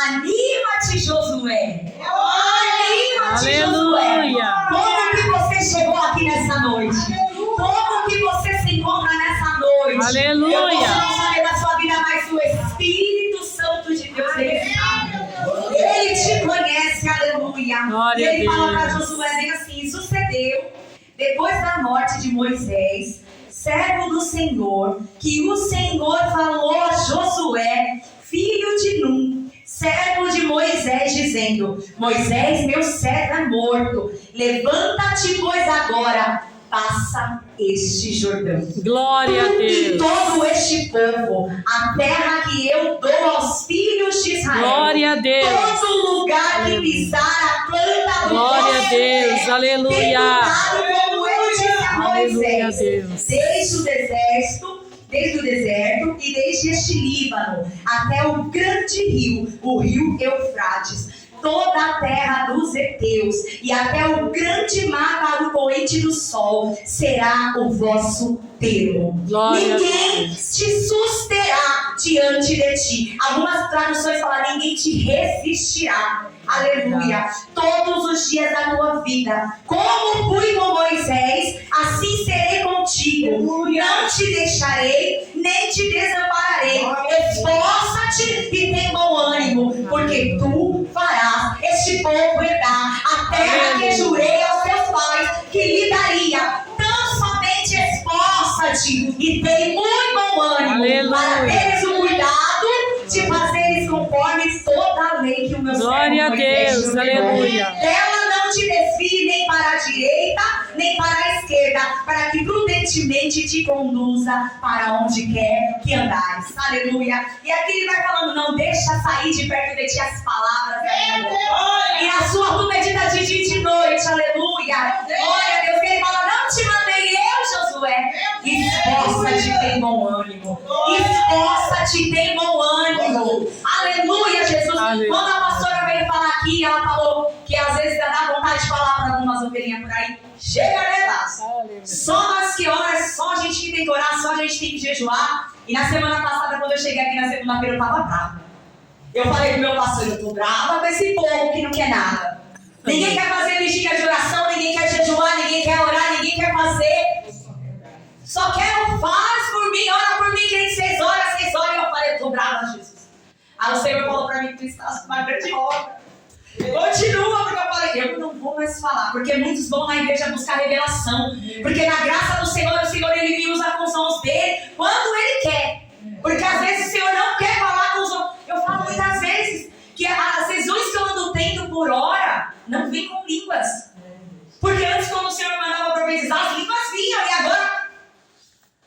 Anima-te, Josué. Anima-te, Josué. Como que você chegou aqui nessa noite? Como que você se encontra nessa noite? Aleluia. Eu posso saber da sua vida, mas o Espírito Santo de Deus, ele sabe. Ele te conhece, aleluia. Glória e ele a fala para Deus. Josué bem assim: sucedeu, depois da morte de Moisés, servo do Senhor, que o Senhor falou a Josué, filho de Num, servo de Moisés, dizendo: Moisés, meu servo é morto, levanta-te, pois agora passa este Jordão. Glória a Tu e Deus. todo este povo, a terra que eu dou aos filhos de Israel. Glória a Deus. Todo lugar que pisar a planta do Glória a Deus. Aleluia. como eu disse a Aleluia, Moisés, Deus. desde o deserto e desde este Líbano até o grande rio, o rio Eufrates, toda a terra dos heteus e até o grande mar para o poente do sol será o vosso termo. Glória a Ninguém Deus. te susterá diante de ti. Algumas traduções falam: ninguém te resistirá. Aleluia. Todos os dias da tua vida, como fui com Moisés, assim serei contigo. Não te deixarei, nem te desampararei. Esforça-te e tem bom ânimo, porque tu farás este povo herdar a terra que jurei aos teus pais que lhe daria. Tão somente esforça-te e tem muito bom ânimo. Aleluia. Para teres o cuidado de fazeres conforme toda a lei que o meu Glória a servo Moisés Deus. te ordenou. Aleluia. Dela não te desvie nem para a direita, nem para a esquerda, para que prudentemente te conduza para onde quer que andares. Aleluia. E aqui ele vai falando: não deixa sair de perto de ti as palavras da minha boca. E a sua tu medita de dia e de noite. Aleluia. Glória a Deus. Ele fala: não te mandei eu, Josué. Esforça-te, tem bom ânimo. Esforça-te, tem bom ânimo. Aleluia, Jesus. Aleluia. Quando a pastora veio falar aqui, ela falou que às vezes dá vontade de falar para algumas ovelhinhas por aí: chega nelas. Só nas que horas, só a gente que tem que orar, só a gente tem que jejuar. E na semana passada, quando eu cheguei aqui na segunda-feira, eu estava brava. Eu falei pro meu pastor: eu tô brava com esse povo que não quer nada. Ninguém quer fazer vigília de oração, ninguém quer jejuar, ninguém quer orar, ninguém quer fazer. Só quero, faz por mim, ora por mim, tem 6 horas. E eu falei: eu tô brava, Jesus. Aí o Senhor falou pra mim: tu estás com uma grande obra. Continua, porque eu falei: eu não vou mais falar, porque muitos vão na igreja buscar revelação. Porque na graça do Senhor, o Senhor, ele me usa com os dons dele quando ele quer. Porque às vezes o Senhor não quer falar com os outros. Eu falo muitas vezes que as visões que eu ando tendo por hora não vêm com línguas. Porque antes, quando o Senhor me mandava profetizar, as línguas vinham. E agora,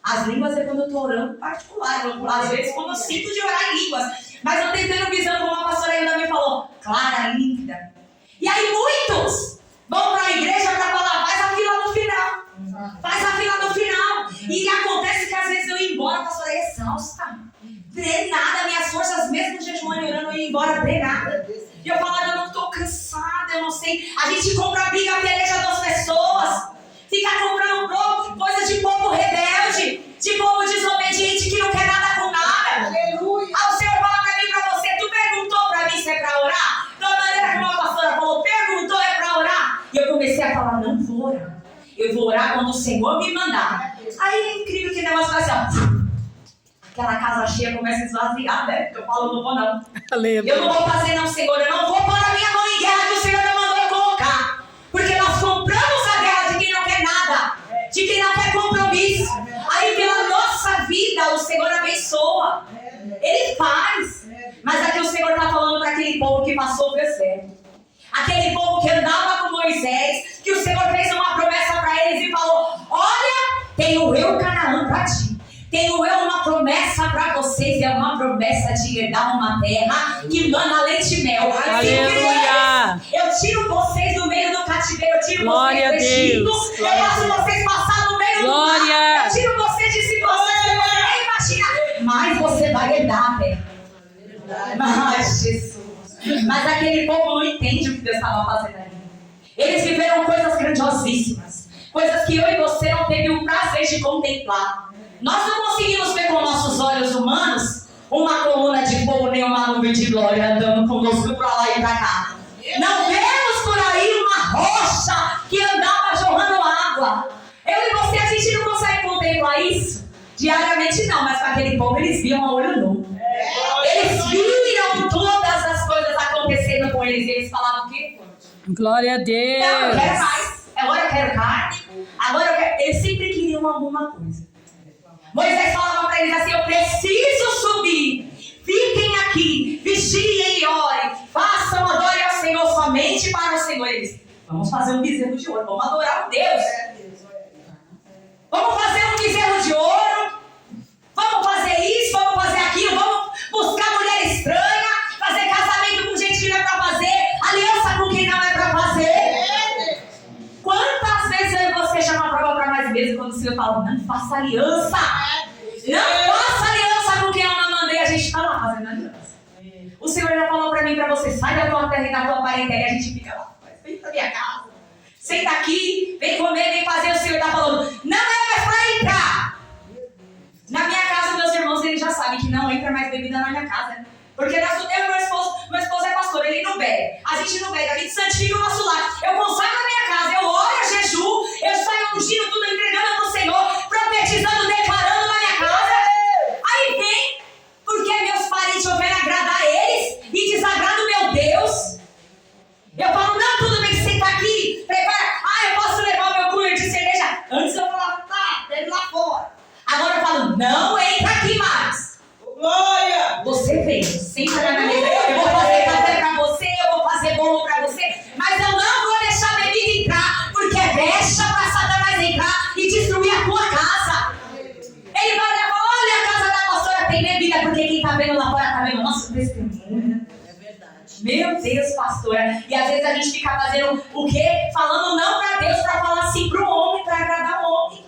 as línguas é quando eu estou orando particular. Às vezes, quando eu sinto de orar em línguas. Mas eu tentando visão, como a pastora ainda me falou, clara, límpida. E aí muitos vão para a igreja para falar: faz a fila no final. Faz a fila no final. E acontece que às vezes eu ia embora, a pastora é exausta. Drenada, minhas forças, mesmo jejuando e orando, eu ia embora drenada. E eu falava: eu não estou cansada, eu não sei. A gente compra briga, peleja das pessoas. Fica comprando coisa de povo rebelde, de povo desobediente que não quer nada com nada. Aleluia. Aí o Senhor fala pra mim, pra você: tu perguntou pra mim se é pra orar? Da maneira como a pastora falou, perguntou, é pra orar? E eu comecei a falar: não vou orar. Eu vou orar quando o Senhor me mandar. Aí é incrível que o negócio vai assim, ó. Aquela casa cheia começa a esvaziar, né? Eu falo: não vou não. Aleluia. Eu não vou fazer não, Senhor. Eu não vou pôr a minha mão em guerra que o Senhor não mandou eu colocar. Porque nós compramos a guerra de quem não quer nada, de quem não quer compromisso. Aí pela nossa vida o Senhor abençoa. Ele faz. Mas aqui o Senhor está falando para aquele povo que passou o deserto. Aquele povo que andava com Moisés, que o Senhor fez uma promessa para eles e falou: olha, tenho eu Canaã para ti. Tenho eu uma promessa para vocês, é uma promessa de herdar uma terra que mana leite e mel. Aleluia. Eu tiro vocês do meio do cativeiro, eu tiro Glória vocês do Egito, Deus. eu faço vocês passar no meio Glória. do mar, eu tiro vocês de situações que você nem imagina, mas você vai herdar a terra. Mas Jesus, mas aquele povo não entende o que Deus estava fazendo ali. Eles viveram coisas grandiosíssimas, coisas que eu e você não teve o prazer de contemplar. Nós não conseguimos ver com nossos olhos humanos uma coluna de fogo nem uma nuvem de glória andando conosco pra lá e pra cá. Não vemos por aí uma rocha que andava jorrando água. Eu e você, a gente não consegue contemplar isso diariamente não, mas com aquele povo eles viam a olho nu. Eles viram todas as coisas acontecendo com eles e eles falavam o quê? Glória a Deus. Não, eu quero mais. Agora eu quero carne. Agora eu quero... Eles sempre queriam alguma coisa. Moisés falava para eles assim: eu preciso subir. Fiquem aqui, vigiem e orem. Façam, adorem ao Senhor, somente para o Senhor. Eles: vamos fazer um bezerro de ouro. Vamos adorar o Deus. Vamos fazer um bezerro de ouro. Vamos fazer isso, vamos fazer aquilo. Vamos buscar mulher estranha. Fazer casamento com gente que não é para fazer. Aliança com quem não é para fazer. Quantas vezes eu e você chamam a prova para mais vezes quando o Senhor fala: não faça aliança. Não faça aliança com quem eu não mandei. A gente está lá fazendo aliança. O Senhor já falou para mim e para você: sai da tua terra e da tua parentela. E a gente fica lá: vem para minha casa. Senta aqui, vem comer, vem fazer. O Senhor está falando: não é mais para entrar. Na minha casa, meus irmãos, eles já sabem que não entra mais bebida na minha casa. Porque meu esposo é pastor, ele não bebe. A gente não bebe, a gente santifica o nosso lar. Eu consagro a minha casa, eu oro, eu jejuo, eu saio ungindo tudo, entregando para o Senhor, profetizando, declarando na minha casa. Aí vem, porque meus parentes eu quero agradar eles e desagrado o meu Deus. Eu falo: não, tudo bem, senta aqui, prepara. Eu posso levar o meu cooler de cerveja. Antes eu falava: tá, deve lá fora. Agora eu falo: não entra aqui mais. Glória! Você vem, senta na minha mesa. Eu vou fazer café pra você, eu vou fazer bolo pra você, mas eu não vou deixar a bebida entrar, porque é brecha pra Satanás entrar e destruir a tua casa. Ele vai olhar e falar: olha, a casa da pastora tem bebida, porque quem tá vendo lá fora tá vendo o nosso testemunho. É verdade. Meu Deus, pastora. E às vezes a gente fica fazendo o quê? Falando não pra Deus, pra falar sim pro homem, pra agradar o homem.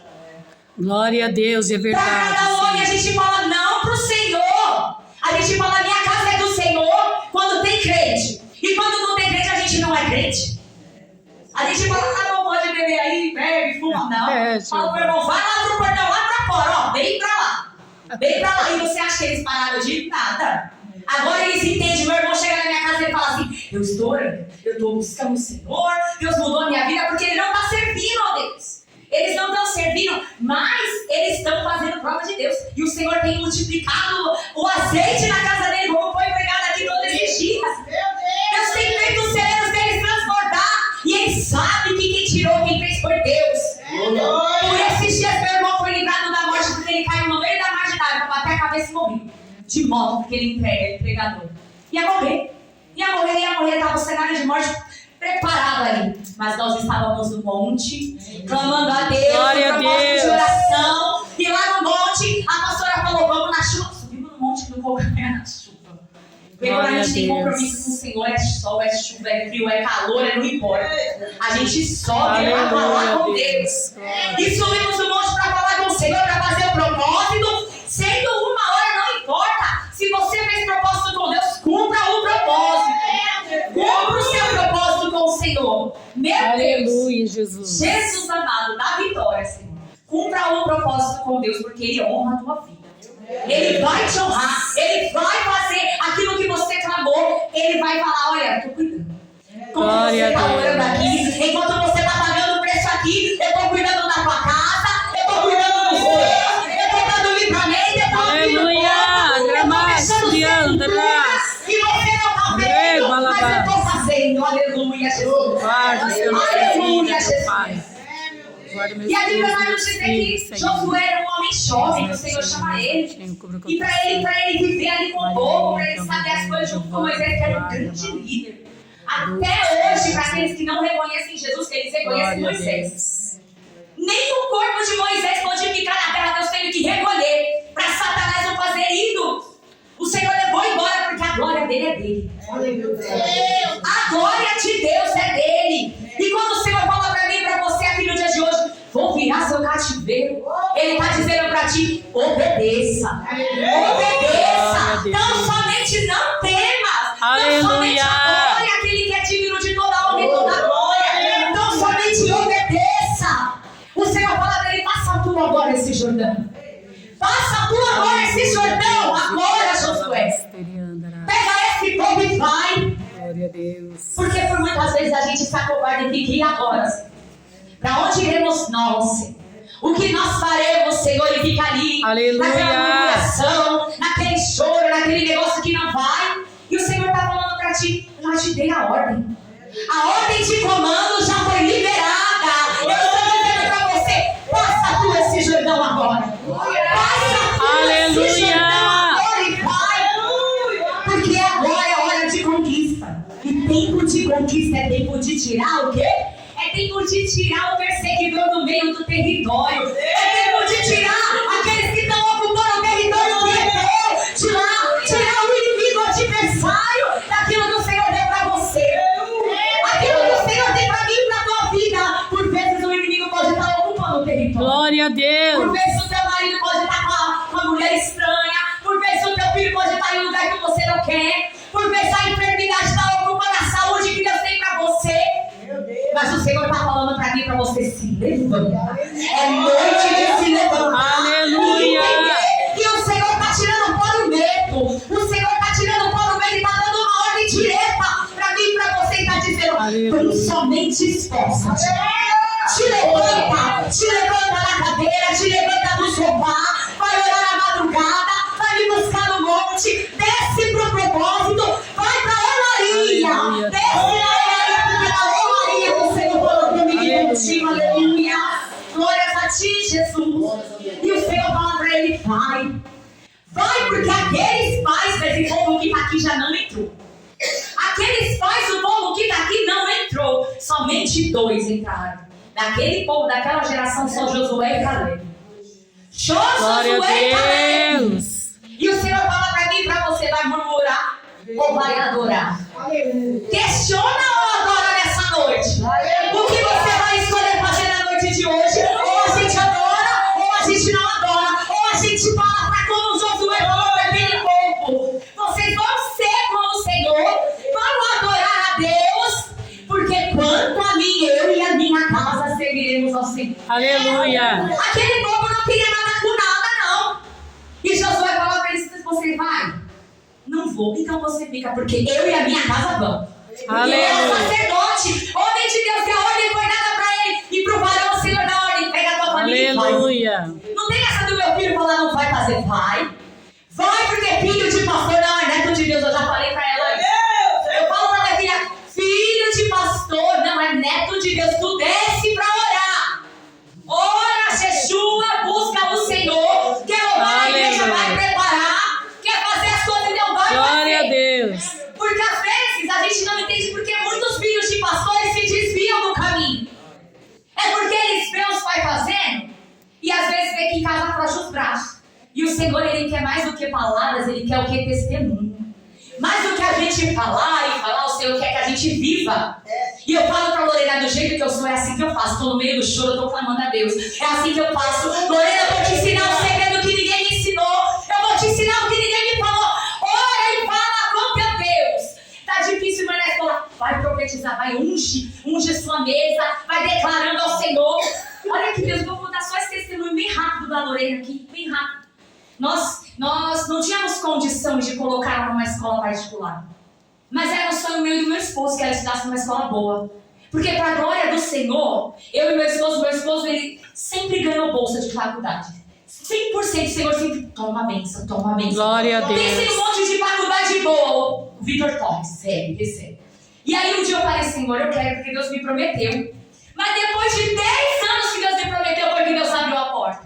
Glória a Deus, é Pra verdade. agradar o homem, a gente fala não pro Senhor. A gente fala: minha casa é do Senhor, quando tem crente. E quando não tem crente, a gente não é crente. A gente fala: não pode beber aí, bebe, fuma. Não. Fala pro irmão: vai lá pro portão, lá pra fora, ó, vem pra lá. Vem pra lá. E você acha que eles pararam de nada? Agora eles entendem. Meu irmão chega na minha casa e fala assim: eu estou orando, eu estou buscando o Senhor, Deus mudou a minha vida, porque Ele não está servindo a Deus. Eles não estão servindo, mas eles estão fazendo prova de Deus. E o Senhor tem multiplicado o azeite na casa dele, como foi pregado aqui todos esses dias. Deus tem feito os celeiros deles transbordar. E ele sabe que quem tirou, quem fez foi Deus. Por esses dias meu irmão foi livrado da morte, porque ele caiu no meio da margem d'água, bateu a cabeça e morreu. De moto, porque ele entrega, pregador. Ia morrer, estava o cenário de morte preparado ali. Mas nós estávamos no monte, clamando a Deus, Glória a propósito Deus. de oração. E lá no monte, a pastora falou: vamos na chuva. Subimos no monte do vou ganhar na chuva. Porque quando a Glória gente a tem Deus. compromisso com o Senhor, é sol, é chuva, é frio, é calor, não importa. A gente sobe para falar com Deus. E subimos no monte para falar com o Senhor, para fazer o propósito. Sendo 1 hora, não importa. Se você fez propósito com Deus, cumpra o propósito. Cumpra o seu propósito com o Senhor. Meu Aleluia, Deus. Jesus. Jesus amado, dá vitória, Senhor. Cumpra o propósito com Deus, porque Ele honra a tua vida. Ele vai te honrar. Ele vai fazer aquilo que você clamou. Ele vai falar: olha, eu tô cuidando. Como Glória você está a Deus. orando aqui, enquanto você está pagando o preço aqui, eu estou cuidando da tua casa, eu estou cuidando dos seus, eu estou dando livramento, eu estou abrindo Aleluia. portas, eu estou fechando cercaduras, e você não está vendo, mas eu estou fazendo. Aleluia, Jesus. Guarda o Senhor na sua Aleluia, vida, meu Pai. Guarda meu E a Bíblia vai nos espírito, dizer que Senhor. Josué era um homem jovem, o Senhor chama ele. E para ele viver ali com o povo, para ele saber as coisas junto com Moisés, que era um grande líder. Até hoje, para aqueles que não reconhecem Jesus, que eles reconhecem Moisés. Nem o corpo de Moisés pode ficar na terra, Deus teve que recolher, para Satanás não fazer ídolos. O Senhor levou embora, porque a glória dele é dele. A glória de Deus é dele. E quando o Senhor fala para mim e para você aqui no dia de hoje: vou virar seu cativeiro, Ele está dizendo para ti: obedeça. Obedeça. Não somente não temas. Aleluia. Não somente adore aquele que é digno de toda a honra e toda a glória. Não somente obedeça. O Senhor fala para ele: passa tu agora esse Jordão. Passa tu agora esse Jordão. Agora, Josué. Glória a Deus. Porque por muitas vezes a gente se acovarda e fica, e agora, Senhor? Para onde iremos nós, Senhor? O que nós faremos, Senhor? E fica ali, Aleluia. naquela murmuração, naquele choro, naquele negócio que não vai. E o Senhor está falando para ti, já te dei a ordem. A ordem de comando já foi liberada. Eu estou dizendo para você, passa tu esse Jordão agora. Passa tu esse Jordão agora e vai. Porque agora é hora de conquista. E tempo de conquista é tempo de tirar o quê? É tempo de tirar o perseguidor do meio do território. É tempo de tirar aqueles que estão ocupando o território que é teu. Tirar o inimigo adversário daquilo que o Senhor deu para você. Aquilo que o Senhor tem para mim e para a tua vida. Por vezes o inimigo pode estar ocupando o território. Glória a Por Deus. vezes o teu marido pode estar com a mulher estranha. Por vezes o teu filho pode estar em um lugar que você não quer. Por vezes a enfermidade está ocupando a saúde que Deus tem para você. Mas o Senhor está falando para mim, para você se levantar. É noite de se levantar. Aleluia. E entender que o Senhor está tirando fora o medo. O Senhor está tirando fora o medo e está dando uma ordem direta para mim e para você. E está dizendo, tão somente esforça. Te levanta na cadeira, te levanta do sofá, vai orar na madrugada, vai me buscar no monte, desce pro propósito, vai pra olaria, desce na olaria, porque na olaria o Senhor falou comigo contigo, aleluia. Glórias a ti, Jesus. E o Senhor fala pra ele, vai, porque aqueles pais desse povo que tá aqui já não entrou. Aqueles pais do povo que tá aqui não entrou, somente 2 entraram. Daquele povo, daquela geração, são Josué e Caleb. Glória a Josué e Caleb. Deus. E o Senhor fala para mim e para você, vai murmurar ou vai adorar? Questiona ou adora nessa noite? O que você vai escolher fazer na noite de hoje? Ou a gente adora, ou a gente não adora. Ou a gente fala para como Josué falou para aquele povo. Vocês vão ser como o Senhor, vão adorar a Deus, porque quanto a mim, eu e a minha casa serviremos ao Senhor. Aleluia. Aquele povo não queria nada com nada, não. E Josué falou para eles, você vai? Não vou, então você fica, porque eu e a minha casa vamos. Aleluia. E ele é o sacerdote, homem de Deus, que a ordem foi dada para ele. E pro varão o Senhor dá ordem, pega a tua família e vai. Aleluia. Não tem essa do meu filho falar, não vai fazer, vai. Vai, porque filho de pastor não é neto de Deus, eu já falei para ela. Eu falo para minha filha, filho de pastor não é neto de Deus, tu desce para orar. Ora, jejua, busca o Senhor, quer orar, a igreja vai preparar, quer fazer as coisas, Deus vai fazer. Glória a Deus. Porque às vezes a gente não entende porque muitos filhos de pastores se desviam do caminho. É porque eles veem os pais fazendo e às vezes vê que em casa afrouxa os braços. E o Senhor, Ele quer mais do que palavras, Ele quer o que? Testemunho. Mais do que a gente falar, o Senhor quer que a gente viva. E eu falo pra Lorena, do jeito que eu sou, é assim que eu faço. Estou no meio do choro, eu estou clamando a Deus. É assim que eu faço. Lorena, eu vou te ensinar um segredo que ninguém me ensinou. Eu vou te ensinar o que ninguém me falou. Ora e fala com teu Deus. Tá difícil, mas na escola, vai profetizar, vai unge sua mesa, vai declarando ao Senhor. Olha que Deus, eu vou dar só esse testemunho bem rápido da Lorena aqui, bem rápido. Nós não tínhamos condições de colocar ela numa escola particular. Mas era um sonho meu e do meu esposo que ela estudasse numa escola boa. Porque para a glória do Senhor, eu e meu esposo, ele sempre ganhou bolsa de faculdade. 100% o Senhor sempre toma a bênção, toma a bênção. Glória a Deus. Tem um monte de faculdade boa. O Vitor Tom, recebe. E aí um dia eu falei, Senhor, eu quero porque Deus me prometeu. Mas depois de 10 anos que Deus me prometeu, foi que Deus abriu a porta.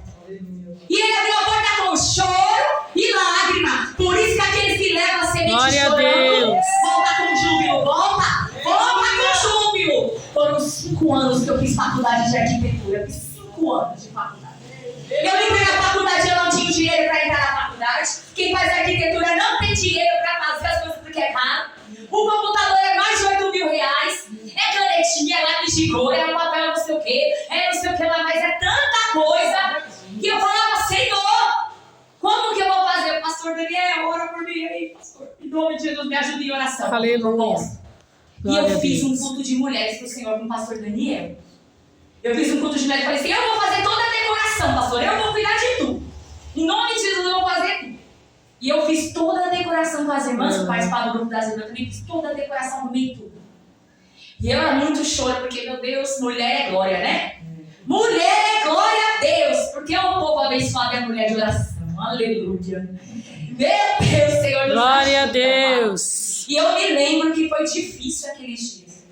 E Ele abriu a porta com choro e lágrima. Por isso que aqueles que levam a semente Glória chorando, a Deus. volta com júbilo, volta com júbilo. Foram 5 anos que eu fiz faculdade de arquitetura. Eu fiz 5 anos de faculdade. Eu entrei na faculdade, eu não tinha dinheiro para entrar na faculdade. Quem faz arquitetura não tem dinheiro para fazer as coisas porque é caro. O computador é mais de 8 mil reais. É canetinha, é lápis de cor, é papel não sei o que, é não sei o que lá, mas é tanta coisa que eu falava, Senhor, como que eu vou fazer? Pastor Daniel, ora por mim aí, pastor. Em nome de Jesus, me ajude em oração. Aleluia. E eu fiz um culto de mulheres pro Senhor com o pastor Daniel. Eu fiz um culto de mulheres e falei assim, eu vou fazer toda a decoração, pastor, eu vou cuidar de tudo. Em nome de Jesus eu vou fazer tudo. E eu fiz toda a decoração com as irmãs, eu participava do grupo das irmãs, eu também fiz toda a decoração no meio tudo. E eu era muito choro, porque, meu Deus, mulher é glória, né? Mulher é glória a Deus, porque é um povo abençoado e a mulher de oração. Aleluia. Meu Deus, Senhor. Glória a Deus. E eu me lembro que foi difícil aqueles dias.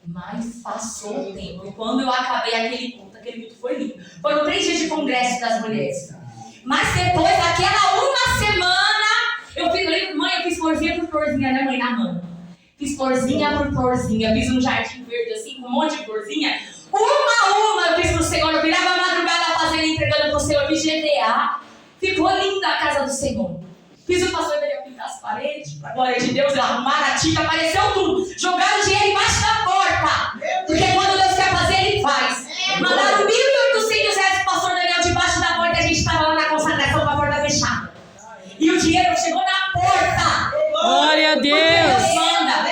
Mas passou o tempo. E quando eu acabei aquele culto foi lindo. Foram 3 dias de congresso das mulheres. Mas depois daquela uma semana, eu fiz florzinha por florzinha, né, mãe, na mão. Fiz florzinha por florzinha. Fiz um jardim verde assim, com um monte de florzinha. Uma eu fiz pro Senhor. Eu virava a madrugada fazendo, entregando pro Senhor. Fiz GTA. Ficou linda a casa do Senhor. Fiz o pastor dele pintar as paredes, pra glória de Deus, arrumaram a tinta, apareceu tudo. Jogaram dinheiro embaixo da porta. Porque quando Deus quer fazer, Ele faz. Mandaram R$1.800 pro pastor Daniel debaixo da porta, a gente estava lá na consagração com a porta fechada. E o dinheiro chegou na porta. Glória a Deus. Deus manda.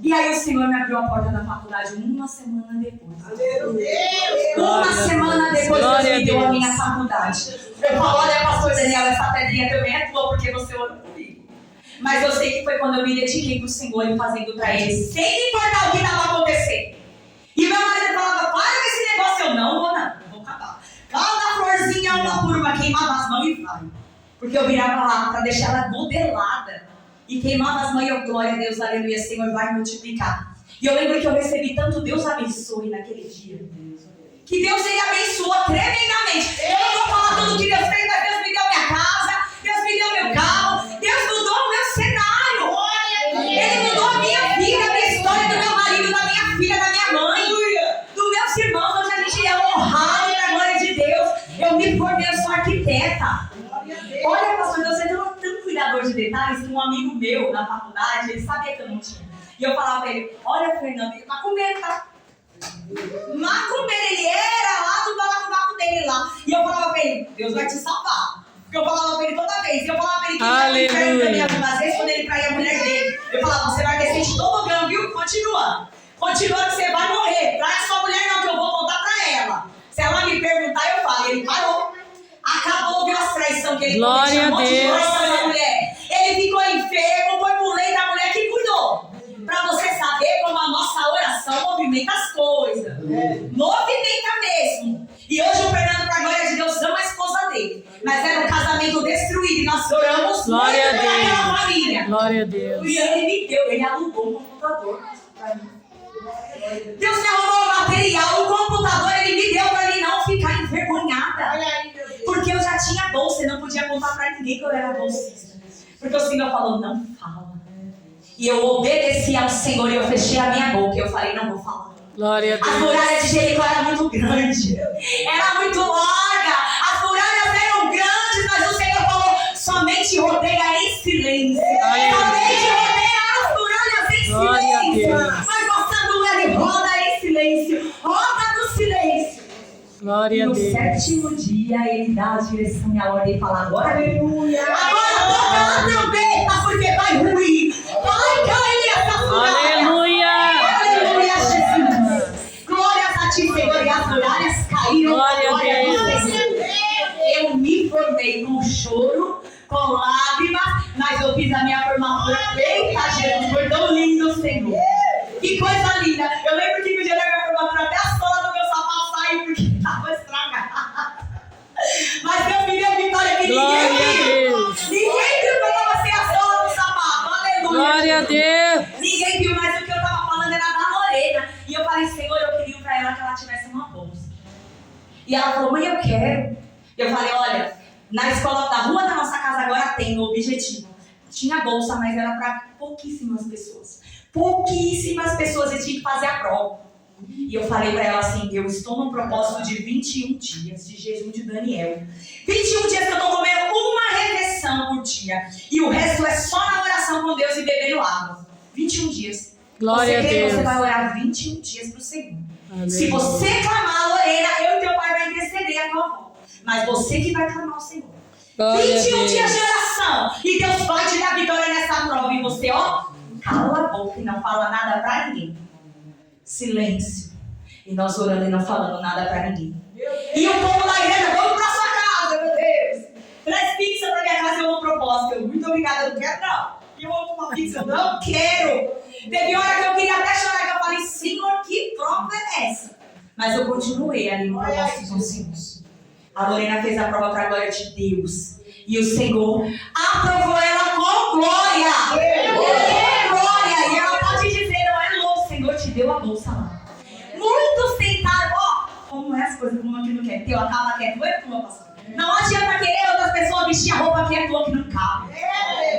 E aí o Senhor me abriu a porta da faculdade uma semana depois. Uma semana depois Deus me deu a minha faculdade. Eu falo, olha, pastor Daniel, essa pedrinha também é tua porque você orou comigo. Mas eu sei que foi quando eu me dediquei pro Senhor e fazendo pra Ele, sem importar o que estava acontecendo. E meu marido falava, para com esse negócio. Eu não vou acabar. Cada florzinha, uma por uma, queimava as mãos e vai. Porque eu virava lá pra deixar ela modelada. E queimava as mãos e eu, glória a Deus, aleluia, Senhor, vai multiplicar. E eu lembro que eu recebi tanto Deus abençoe naquele dia. Que Deus ele abençoou tremendamente. Eu não vou falar tudo que Deus fez, mas Deus me deu minha casa, Deus me deu meu carro, Deus mudou o meu cenário. Ele mudou a minha vida, a minha história, do meu marido, da minha filha, da minha mãe, dos meus irmãos. Hoje a gente é honrado na glória de Deus. Eu me formei, eu sou arquiteta. Olha, pastor, Deus é tão cuidador de detalhes que um amigo meu na faculdade, ele sabia que eu não tinha. E eu falava pra ele, olha, Fernando, ele tá com medo, tá? Macumbeiro, ele era lá do balacobaco dele lá. E eu falava pra ele, Deus vai te salvar. Porque eu falava pra ele toda vez. E eu falava pra ele que ele vai pra minha vida. Às vezes quando ele traía a mulher dele, eu falava, você vai descer de tobogã, viu? Continua que você vai morrer. Traz sua mulher não, que eu vou contar pra ela. Se ela me perguntar, eu falo. Ele parou. Acabou, viu as traições que ele glória cometeu. A Deus. Da mulher. Ele ficou enfermo, foi pro leito da mulher que cuidou. Pra você saber como a nossa oração movimenta as coisas. Movimenta mesmo. E hoje o Fernando, pra glória de Deus, ama a esposa dele. Mas era um casamento destruído e nós oramos glória muito pela família. Glória a Deus. E ele me deu, ele alugou um computador pra mim. Deus me arrumou o material, o computador ele me deu pra mim não ficar envergonhada. Porque eu já tinha bolsa e não podia contar pra ninguém que eu era bolsista. Porque o Senhor falou, não fala. E eu obedeci ao Senhor e eu fechei a minha boca. E eu falei, não vou falar. Glória a Deus. A muralha de Jericó era muito grande. Era muito larga. As muralhas eram grandes, mas o Senhor falou, somente rodeia em silêncio. Somente rodeia as muralhas em silêncio. Mas passando ele roda em silêncio. Roda no silêncio. Glória a Deus. E no 7º dia ele dá a direção e a ordem e fala, agora aleluia. Agora toca a trombeta porque vai ruir. Vai cair essa muralha. Aleluia. Aleluia, Jesus. Glórias a ti, Senhor. E as muralhas caíram. Glória a Deus. Eu me formei com choro, com lágrimas, mas eu fiz a minha formatura. Eita, Jesus, foi tão lindo, Senhor. Que coisa linda. Eu lembro que no dia da minha formatura até a sola do meu sapato saiu porque estava estragada. Mas Deus me deu vitória que glória ninguém viu. Deus. Ninguém viu que eu estava sem a sola do sapato. Aleluia. Glória a Deus. Ninguém viu, mas o que eu estava falando era da Lorena. E eu falei, Senhor, eu queria pra ela que ela tivesse uma bolsa. E ela falou, mãe, eu quero. Eu falei, olha, na escola da rua da nossa casa agora tem o objetivo. Tinha bolsa, mas era para pouquíssimas pessoas. Pouquíssimas pessoas, e tinha que fazer a prova. E eu falei pra ela assim, eu estou num propósito de 21 dias de jejum de Daniel. 21 dias que eu tô comendo uma refeição por dia. E o resto é só na oração com Deus e bebendo água. 21 dias. Glória a Deus. Você vai orar 21 dias pro Senhor. Amém. Se você clamar, Lorena, eu e teu pai vai interceder a tua avó. Mas você que vai clamar ao Senhor. Glória 21 dias de oração. E Deus vai te dar vitória nessa prova. E você, ó, cala a boca e não fala nada pra ninguém. Silêncio. E nós orando e não falando nada pra ninguém. E o povo da igreja, vamos pra sua casa, meu Deus. Traz pizza pra minha proposta. Eu, muito obrigada, eu não quero não. E eu amo uma pizza, eu não quero. Teve hora que eu queria até chorar, que eu falei, Senhor, que prova é essa? Mas eu continuei ali no propósito com o Senhor. A Lorena fez a prova para a glória de Deus. E o Senhor aprovou ela com glória. Glória. E ela pode dizer, não é louco, o Senhor te deu a bolsa lá. Muitos tentaram, como é as coisas, como aqui não quer. Teu, a capa que é tua, é tua, pastor. Não adianta querer outras pessoas vestir a roupa que é tua, que não cabe.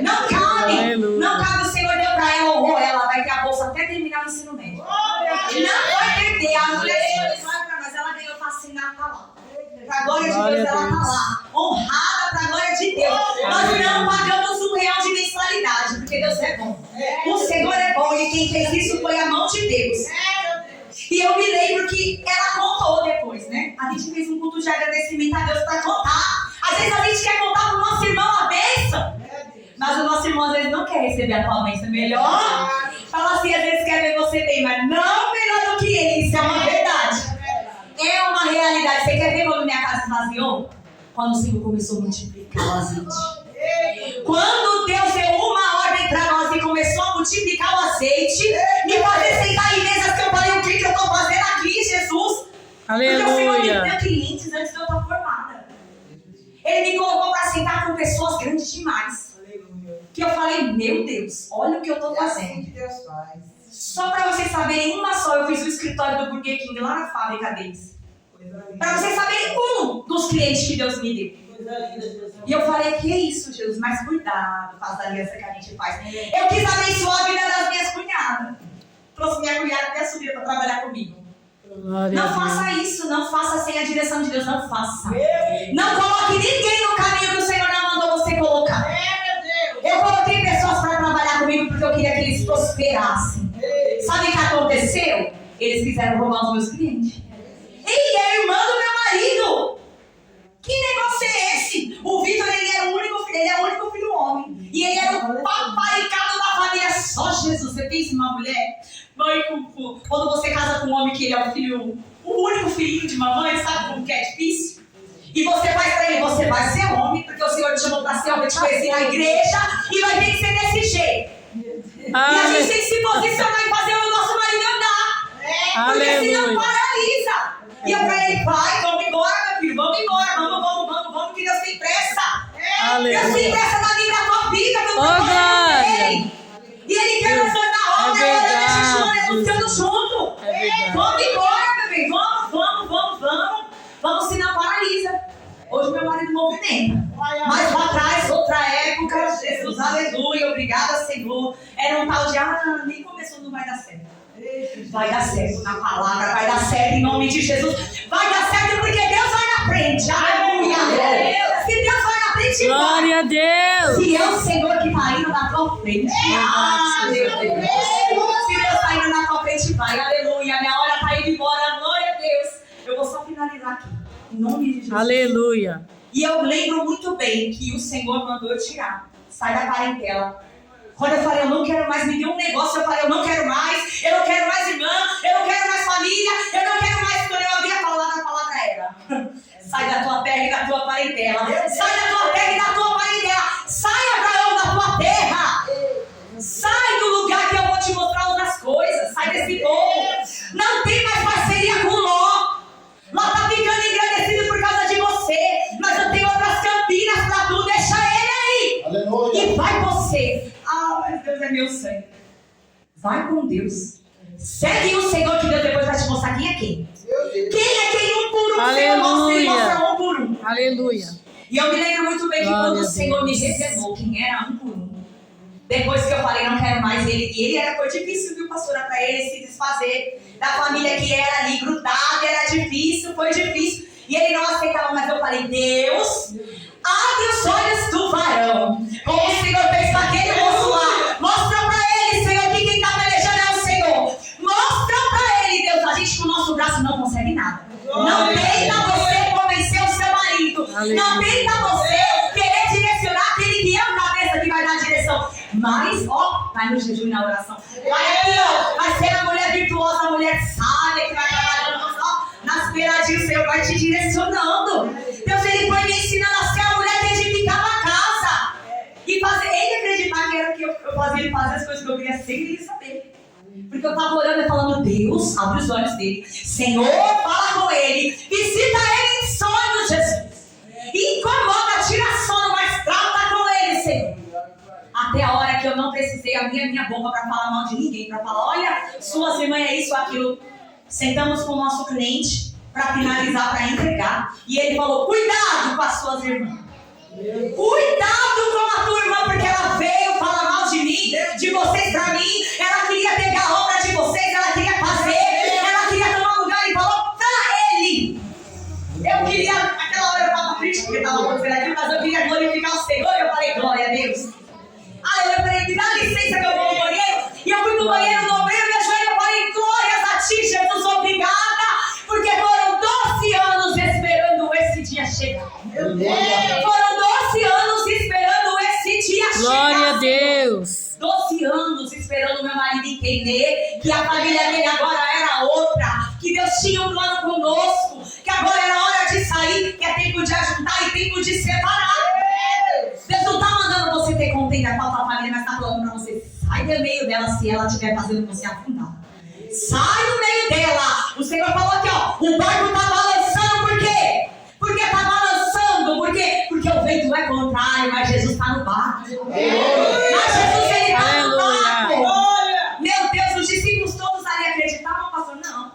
Não cabe. Aleluia. Não cabe, o Senhor deu para ela, honrou ela, vai ter a bolsa até terminar o ensino médio. Não vai perder. A mulher deixou de para nós, ela ganhou fascinada, tá lá. Para a glória de Deus, ela está lá. Honrada para a glória de Deus. Nós não pagamos R$1 de mensalidade, porque Deus é bom. O Senhor é bom e quem fez isso foi a mão de Deus. E eu me lembro que ela contou depois, né? A gente fez um culto de agradecimento a Deus para contar. Às vezes a gente quer contar para o nosso irmão a bênção, mas o nosso irmão às vezes não quer receber a tua bênção. Melhor fala assim, às vezes quer ver você bem, mas não melhor do que ele. Isso é uma verdade. É uma realidade. Você quer ver quando minha casa esvaziou? Quando o Senhor começou a multiplicar o azeite. Quando Deus deu uma ordem para nós e começou a multiplicar o azeite e fazer sentar em mesas que eu falei, o que eu estou fazendo aqui, Jesus? Aleluia. Porque o Senhor me deu clientes antes de eu estar formada. Ele me colocou para sentar com pessoas grandes demais. Que eu falei, meu Deus, olha o que eu estou fazendo. Só para vocês saberem, uma só, eu fiz o escritório do Burger King lá na fábrica deles. Para vocês saberem um dos clientes que Deus me deu. E eu falei, que isso, Jesus? Mas cuidado com as alianças que a gente faz. Eu quis abençoar a vida das minhas cunhadas. Trouxe minha cunhada e minha sobrinha para trabalhar comigo. Não faça isso, não faça sem a direção de Deus, não faça. Não coloque ninguém no caminho que o Senhor não mandou você colocar. Eu coloquei pessoas para trabalhar comigo porque eu queria que eles prosperassem. Sabe o que aconteceu? Eles quiseram roubar os meus clientes. E é irmã do meu marido. Que negócio é esse? O Vitor, ele é o único filho homem. E ele era o paparicado da família. Só Jesus. Você pensa em uma mulher? Mãe, quando você casa com um homem que ele é o único filhinho de mamãe, sabe como que é difícil? E você faz pra ele, você vai ser homem, porque o Senhor te chamou pra ser homem, te conheci na igreja, e vai ter que ser desse jeito. E a gente tem que se posicionar e fazer o nosso marido andar. Porque senão paralisa. E eu pra ele, pai, vamos embora, meu filho, vamos embora, vamos, que Deus tem pressa. Deus tem pressa na minha, na tua vida, meu trabalho. E ele quer nós dois na roda, e agora a gente chora, lutando junto. Vamos embora, meu bem, vamos, senão paralisa. Hoje meu marido movimenta. Mas lá atrás, outra época, Jesus, aleluia, obrigada, Senhor. Era um tal de, nem começou, não vai dar certo. Vai dar certo na palavra, vai dar certo em nome de Jesus. Vai dar certo porque Deus vai na frente. Aleluia. Se Deus vai na frente, glória a Deus. Se é o Senhor que está indo na tua frente. Meu Deus. Se Deus está indo na tua frente, vai. Aleluia. Minha hora está indo embora. Glória a Deus. Eu vou só finalizar aqui. Em nome de Jesus. Aleluia. E eu lembro muito bem que o Senhor mandou eu tirar. Sai da parentela. Quando eu falei, eu não quero mais, me deu um negócio, eu falei, eu não quero mais irmã, eu não quero mais família, eu não quero mais, quando eu abria a palavra era, sai da tua terra e da tua parentela, sai da tua terra e da tua parentela, sai, Abraão, da tua terra, sai do lugar que eu vou te mostrar outras coisas, sai desse povo, não tem mais parceria com Ló tá ficando engrandecido por causa de você, mas eu tenho outras campinas pra tu, deixa ele aí, aleluia. E vai você. Mas Deus é meu sangue. Vai com Deus. Segue o Senhor que Deus depois vai te mostrar quem é quem. Quem é quem um por um. Aleluia. Ele mostra um por um. Aleluia. E eu me lembro muito bem que quando o Senhor me revelou quem era um por um, depois que eu falei não quero mais ele, e ele foi difícil, viu, pastora, para ele se desfazer da família que era ali grudada, era difícil, foi difícil. E ele não aceitava, mas eu falei, Deus, abre os olhos do varão. Como o Senhor fez com aquele moço lá. Mostra pra ele, Senhor, que quem tá pelejando é o Senhor. Mostra pra ele, Deus. A gente com o nosso braço não consegue nada. Não tenta você convencer o seu marido. Não tenta você querer direcionar aquele que é o cabeça que vai dar a direção. Mas, vai no jejum e na oração. Vai aqui, vai ser a mulher virtuosa, a mulher sábia que vai trabalhando nas beiradinhas. O Senhor vai te direcionando. Deus, ele foi me ensinando a ser a mulher que edificava a casa. vontade era que eu fazia ele fazer as coisas que eu queria sem ele saber. Porque eu tava orando e falando, Deus, abre os olhos dele. Senhor, fala com ele. Visita ele em sonhos, Jesus. Incomoda, tira sono, mas trata com ele, Senhor. Até a hora que eu não precisei abrir a minha boca para falar mal de ninguém. Para falar, olha, suas irmãs é isso, aquilo. Sentamos com o nosso cliente para finalizar, para entregar. E ele falou, cuidado com as suas irmãs. Cuidado com a tua irmã, porque ela veio falar mal de mim, de vocês pra mim. Ela queria pegar a obra de vocês, ela queria fazer, ela queria tomar lugar e falou pra ele. Eu queria, aquela hora eu tava triste porque tava acontecendo aquilo, mas eu queria glorificar o Senhor. Eu falei, glória a Deus. Aí eu falei, me dá licença que eu vou no banheiro. E eu fui no banheiro, dobrei o meu joelho e falei, glórias a ti, Jesus, obrigada, porque foram 12 anos esperando esse dia chegar. Meu Deus. Foram 12 anos esperando esse dia chegar. Glória a Deus. 12 anos esperando meu marido entender que a família dele agora era outra, que Deus tinha um plano conosco, que agora era hora de sair, que é tempo de ajuntar e tempo de separar. Deus não está mandando você ter contenda com a tua família, mas está falando para você, sai do meio dela se ela estiver fazendo você afundar. Sai do meio dela. O Senhor falou aqui, ó, o barco está balançando, por quê? Porque está balançando, por quê? Porque o vento é contrário, mas Jesus está no barco. Mas Jesus, ele está no barco. Meu Deus, os discípulos todos ali acreditavam, pastor? Não.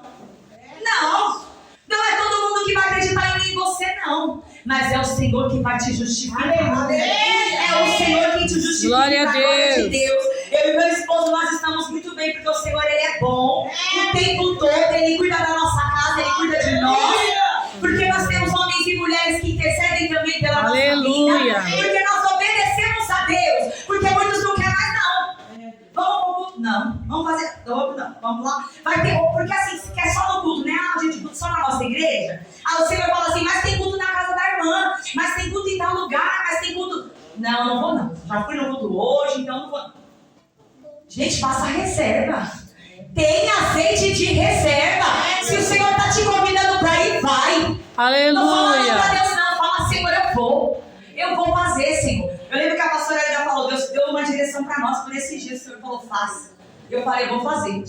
Não é todo mundo que vai acreditar em mim e você, não. Mas é o Senhor que vai te justificar. É o Senhor que te justifica. Glória a Deus. De Deus. Eu e meu esposo, nós estamos muito bem, porque o Senhor, ele é bom. O tempo todo, ele cuida da nossa casa, ele cuida de nós. Porque nós temos homens e mulheres que intercedem também pela nossa vida. Aleluia. Porque nós obedecemos a Deus. Porque muitos não querem mais, não. Vamos fazer. Não, vamos lá. Vai ter, porque assim, se quer só no culto, né? A gente culto só na nossa igreja. Aí o Senhor fala assim, mas tem culto na casa da irmã, mas tem culto em tal lugar, mas tem culto. Não vou não. Já fui no culto hoje, então não vou. Gente, faça reserva. Tem azeite de reserva. Se o Senhor está te convidando para ir, vai. Aleluia. Não fala não para Deus, não. Fala, Senhor, eu vou fazer, Senhor. Eu lembro que a pastora já falou, Deus deu uma direção para nós. Por esses dias o Senhor falou, faça. Eu falei, vou fazer.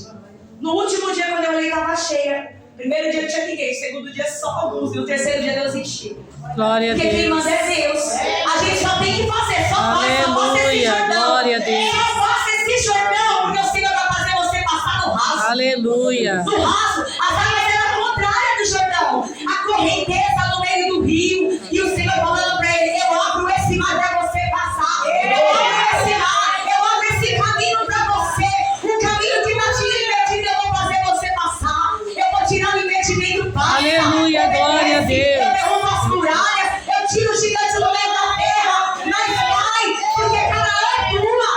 No último dia, quando eu olhei, estava cheia. Primeiro dia tinha ninguém, segundo dia só alguns. E o terceiro dia Deus encheu. Glória a Porque quem Deus. manda é Deus. A gente só tem que fazer. Só faz, só passa esse Aleluia. Jordão. Glória a Deus. Só passa esse Jordão, porque o Senhor vai fazer você passar no raso. Aleluia. Do raso, as águas eram contrárias do Jordão. A correnteza no meio do rio. E o Senhor falando para ele, eu abro esse mar para você passar. Eu abro esse mar. Eu abro esse caminho para você. O caminho que está te impedindo, eu vou fazer você passar. Eu vou tirar o impedimento. Passa. Aleluia, glória a Deus. Eu derrubo as muralhas. Eu tiro o gigante do meio da terra. Mas vai, porque Canaã é tua.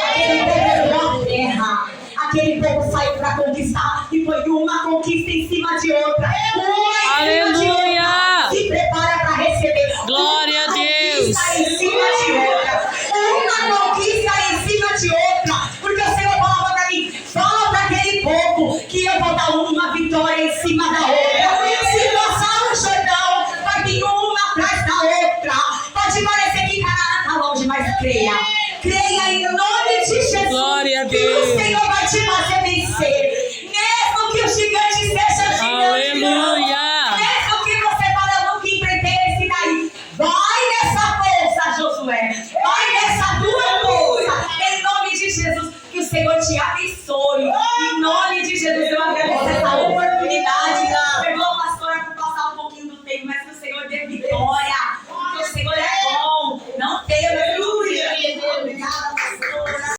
Aquele povo herdou a terra. Aquele povo saiu para conquistar. E foi uma conquista em cima de outra. Uma em cima de Aleluia. outra. Se prepara para receber. Glória a Deus. Uma conquista em cima de outra. Uma conquista em cima de outra. Porque o Senhor falava para mim, fala para aquele povo que eu vou dar uma vitória em cima da outra. Se passar o Jordão, vai vir uma atrás da outra. Pode parecer que Canaã está longe, mas creia. Creia em nome de Jesus. Glória a que Deus. o Senhor vai te fazer vencer. Mesmo que o gigante seja gigante. Aleluia. Mesmo que você fale, eu nunca enfrentei esse daí. Vai nessa força, Josué. Vai nessa tua força. Em nome de Jesus. Que o Senhor te abençoe. Em nome de Jesus, eu agradeço.